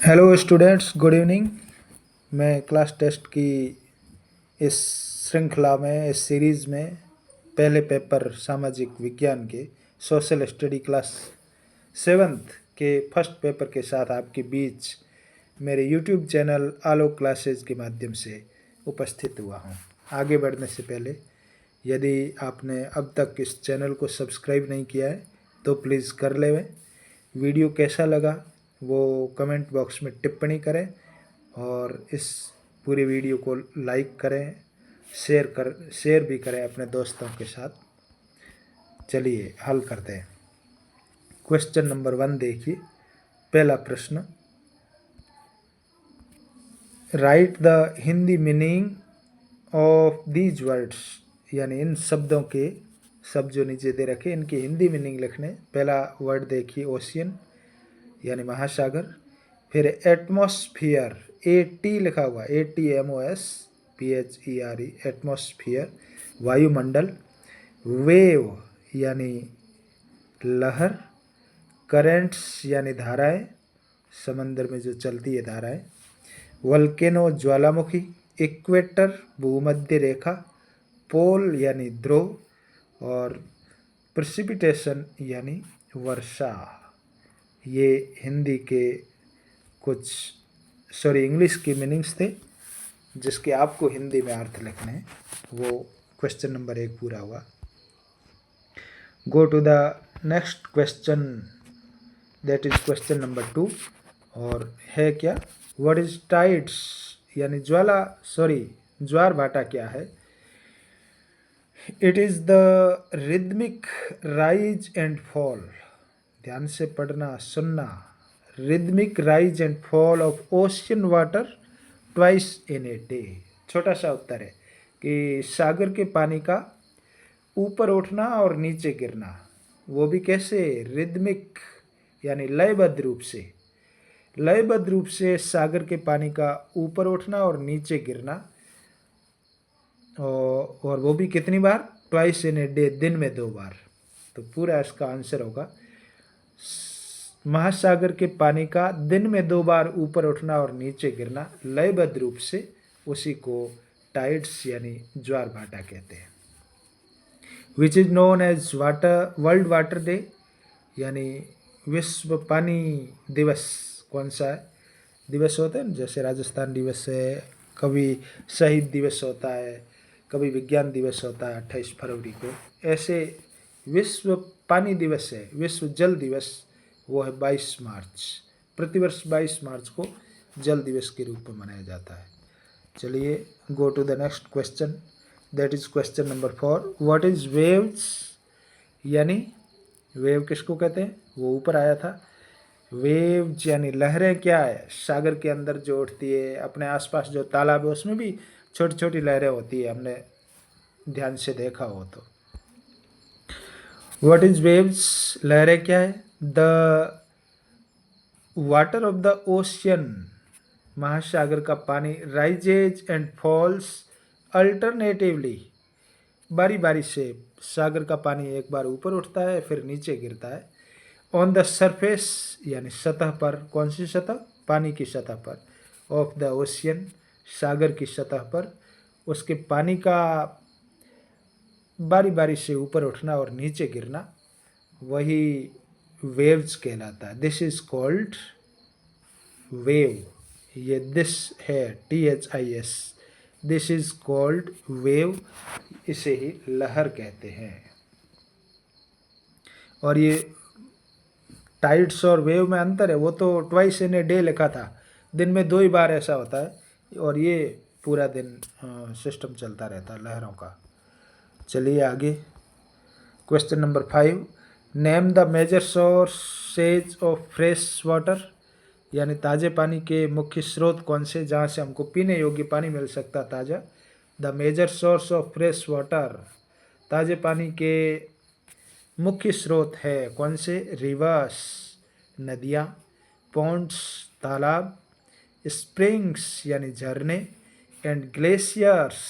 Hello students, good evening. मैं class test की इस श्रृंखला में, इस सीरीज़ में पहले पेपर सामाजिक विज्ञान के सोशल स्टडी क्लास 7th के फर्स्ट पेपर के साथ आपके बीच मेरे यूट्यूब चैनल आलोक क्लासेज के माध्यम से उपस्थित हुआ हूँ। आगे बढ़ने से पहले यदि आपने अब तक इस चैनल को सब्सक्राइब नहीं किया है तो प्लीज़ कर लें। वीडियो कैसा लगा वो कमेंट बॉक्स में टिप्पणी करें और इस पूरी वीडियो को लाइक करें, शेयर भी करें अपने दोस्तों के साथ। चलिए हल करते हैं। क्वेश्चन नंबर 1 देखिए। पहला प्रश्न, right the Hindi meaning of these words, यानी इन शब्दों के शब्द जो नीचे दे रखे इनकी हिंदी मीनिंग लिखने। पहला वर्ड देखिए, ओशियन यानी महासागर। फिर एटमॉस्फियर, AT लिखा हुआ, ATMOSPHERE, एटमॉस्फियर वायुमंडल। वेव यानी लहर। करेंट्स यानी धाराएं, समंदर में जो चलती है धाराएं। वल्केनो ज्वालामुखी। इक्वेटर भूमध्य रेखा। पोल यानी ध्रुव। और प्रेसिपिटेशन यानी वर्षा। ये हिंदी के कुछ इंग्लिश की मीनिंग्स थे जिसके आपको हिंदी में अर्थ लिखने हैं। वो क्वेश्चन नंबर 1 पूरा हुआ। Go to the next question, that is question number 2। और है क्या, व्हाट इज टाइड्स यानी ज्वार भाटा क्या है? It is the rhythmic rise and fall, ध्यान से पढ़ना सुनना, rhythmic rise and fall of ocean water twice in a day. छोटा सा उत्तर है कि सागर के पानी का ऊपर उठना और नीचे गिरना, वो भी कैसे? रिदमिक यानी लयबद्ध रूप से सागर के पानी का ऊपर उठना और नीचे गिरना। और वो भी कितनी बार? ट्वाइस इन ए डे, दिन में 2 बार। तो पूरा इसका आंसर होगा महासागर के पानी का दिन में 2 बार ऊपर उठना और नीचे गिरना लयबद्ध रूप से, उसी को टाइड्स यानी ज्वार भाटा कहते हैं। Which is known as world water day, यानी विश्व पानी दिवस कौन सा है? दिवस होते हैं जैसे राजस्थान दिवस है, कभी शहीद दिवस होता है, कभी विज्ञान दिवस होता है 28 फरवरी को। ऐसे विश्व पानी दिवस है, विश्व जल दिवस, वो है 22 मार्च। प्रतिवर्ष 22 मार्च को जल दिवस के रूप में मनाया जाता है। चलिए go to the next question, that is question number 4। What is waves, यानी वेव किसको कहते हैं? वो ऊपर आया था। वेव्स यानी लहरें क्या है? सागर के अंदर जो उठती है, अपने आसपास जो तालाब है उसमें भी छोटी छोटी लहरें होती है, हमने ध्यान से देखा हो तो। व्हाट इज वेव्स, लहरें क्या है? The water of the ocean, महासागर का पानी, राइजेज एंड फॉल्स अल्टरनेटिवली, बारी बारी से सागर का पानी एक बार ऊपर उठता है फिर नीचे गिरता है। ऑन द सरफेस यानी सतह पर, कौन सी सतह? पानी की सतह पर। ऑफ द ओशियन, सागर की सतह पर उसके पानी का बारी बारी से ऊपर उठना और नीचे गिरना, वही वेव्स कहलाता है। दिस इज कॉल्ड वेव, ये दिस है THIS, this is called wave, इसे ही लहर कहते हैं। और ये टाइड्स और वेव में अंतर है, वो तो ट्वाइस इन ए डे लिखा था, दिन में 2 ही बार ऐसा होता है, और ये पूरा दिन सिस्टम चलता रहता है लहरों का। चलिए आगे, question number 5। Name the major sources of fresh water, यानी ताज़े पानी के मुख्य स्रोत कौन से, जहाँ से हमको पीने योग्य पानी मिल सकता ताज़ा। The major source of fresh water, ताज़े पानी के मुख्य स्रोत है कौन से? रिवर्स नदियाँ, पॉन्ड्स तालाब, स्प्रिंग्स यानी झरने, एंड ग्लेशियर्स,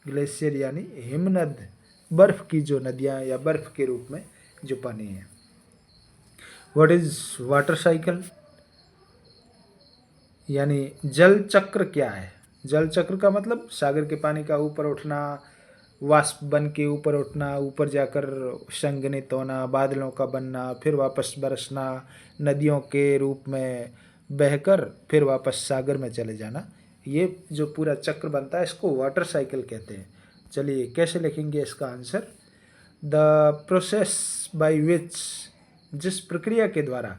ग्लेशियर यानी हिमनद, बर्फ़ की जो नदियाँ या बर्फ़ के रूप में जो पानी है। व्हाट इज वाटर साइकिल, यानी जल चक्र क्या है? जल चक्र का मतलब सागर के पानी का ऊपर उठना, वाष्प बन के ऊपर उठना, ऊपर जाकर संघनित होना, बादलों का बनना, फिर वापस बरसना, नदियों के रूप में बहकर फिर वापस सागर में चले जाना। ये जो पूरा चक्र बनता है इसको वाटर साइकिल कहते हैं। चलिए कैसे लिखेंगे इसका answer? The process by which, जिस प्रक्रिया के द्वारा,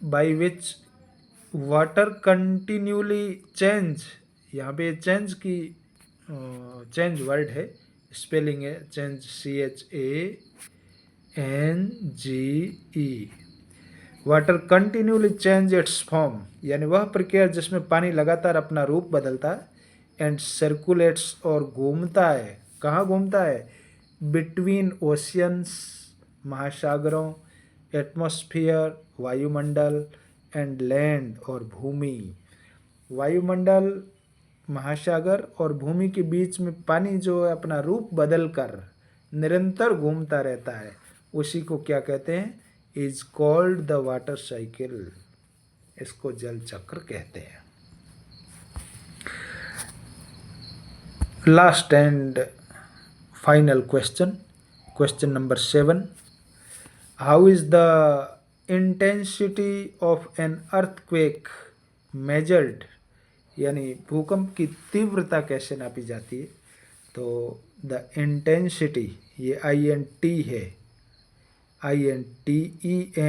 by which water continually change, यहाँ पे चेंज की चेंज वर्ड है, स्पेलिंग है change, CHANGE। Water continually change it's form, यानी वह प्रक्रिया जिसमें पानी लगातार अपना रूप बदलता है, एंड सर्कुलेट्स और घूमता है। कहाँ घूमता है? बिटवीन ओशियंस, महासागरों, एटमॉस्फेयर, वायुमंडल, एंड लैंड और भूमि। वायुमंडल, महासागर और भूमि के बीच में पानी जो है अपना रूप बदल कर निरंतर घूमता रहता है, उसी को क्या कहते हैं? Is called the water cycle. इसको जल चक्र कहते हैं। Last and final question, question number 7। How is the intensity of an earthquake measured, यानी भूकंप की तीव्रता कैसे नापी जाती है? तो द इंटेंसिटी, ये INT है, INTENSITY,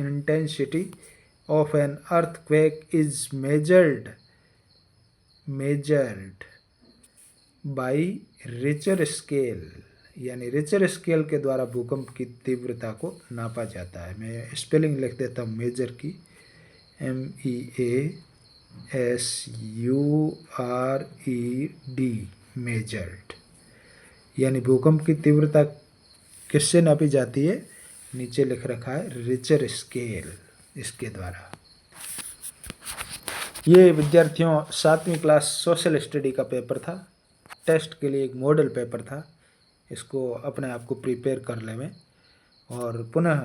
intensity of an earthquake is measured by Richter scale, यानी रिचर स्केल के द्वारा भूकंप की तीव्रता को नापा जाता है। मैं स्पेलिंग लिख देता हूँ मेजर की, MEASURED, मेजर्ड। यानी भूकंप की तीव्रता किससे नापी जाती है? नीचे लिख रखा है रिचर स्केल, इसके द्वारा। ये विद्यार्थियों 7वीं क्लास सोशल स्टडी का पेपर था, टेस्ट के लिए एक मॉडल पेपर था। इसको अपने आप को प्रिपेयर कर लें। और पुनः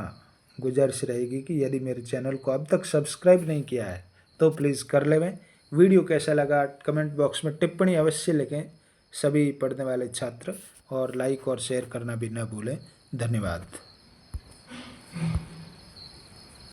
गुजारिश रहेगी कि यदि मेरे चैनल को अब तक सब्सक्राइब नहीं किया है तो प्लीज़ कर लें। वीडियो कैसा लगा कमेंट बॉक्स में टिप्पणी अवश्य लिखें सभी पढ़ने वाले छात्र, और लाइक और शेयर करना भी न भूलें। धन्यवाद।